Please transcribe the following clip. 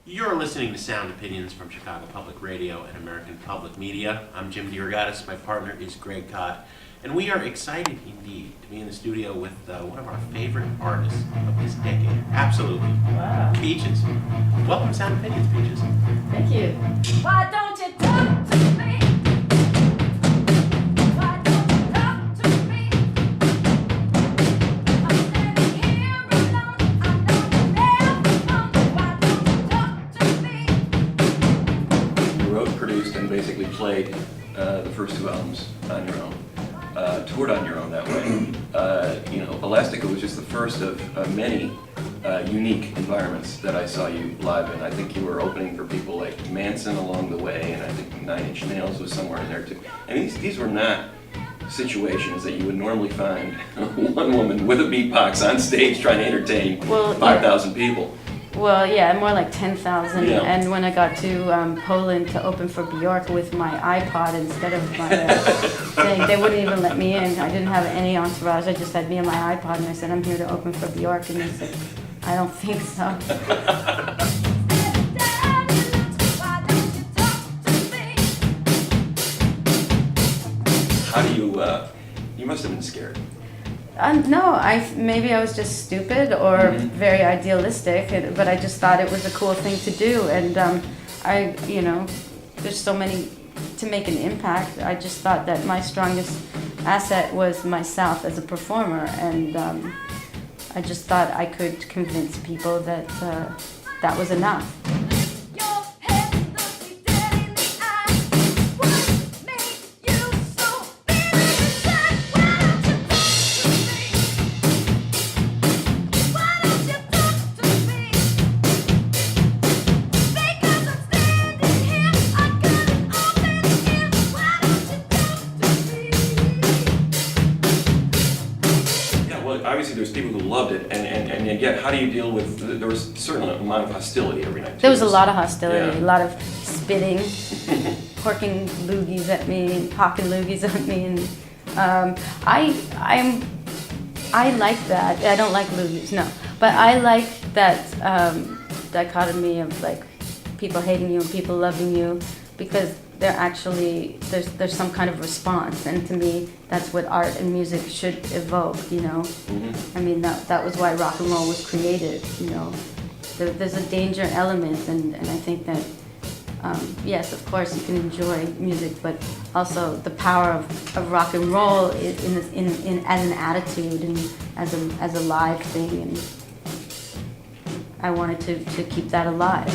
You're listening to Sound Opinions from Chicago Public Radio and American Public Media. I'm Jim DeRogatis. My partner is Greg Cott. And we are excited indeed to be in the studio with one of our favorite artists of this decade. Absolutely. Wow. Peaches. Welcome to Sound Opinions, Peaches. Thank you. Why don't you talk to me? Why don't you talk to me? I'm standing here alone. I know you never come. Why don't you talk to me? You wrote, produced, and basically played the first two albums on your own. Toured on your own that way. Elastica was just the first of many unique environments that I saw you live in. I think you were opening for people like Manson along the way, and I think Nine Inch Nails was somewhere in there too. I mean, these were not situations that you would normally find one woman with a beatbox on stage trying to entertain 5,000 people. Well, yeah, more like 10,000. Yeah. And when I got to Poland to open for Bjork with my iPod instead of my thing, they wouldn't even let me in. I didn't have any entourage. I just had me and my iPod, and I said, I'm here to open for Bjork. And they said, I don't think so. Why don't you talk to me? How do you must have been scared. No, maybe I was just stupid or very idealistic, but I just thought it was a cool thing to do. And there's so many to make an impact. I just thought that my strongest asset was myself as a performer, and I just thought I could convince people that that was enough. Your head looks me dead in the eye. What made you so bitter inside? Why don't you talk to me? Because I'm standing here, I got an open ear. Why don't you talk to me? Yeah, well, obviously there's people who loved it, and yet how do you deal with, there was a certain amount of hostility every night too. There was a lot of hostility, Yeah. a lot of spitting, porking loogies at me, and pocking loogies at me, and I like that. I don't like loogies, no, but I like that dichotomy of like people hating you and people loving you, because they're actually there's some kind of response, and to me that's what art and music should evoke. I mean that was why rock and roll was created. There's a danger element, and I think that yes, of course you can enjoy music, but also the power of rock and roll is in as an attitude and as a live thing, and I wanted to keep that alive.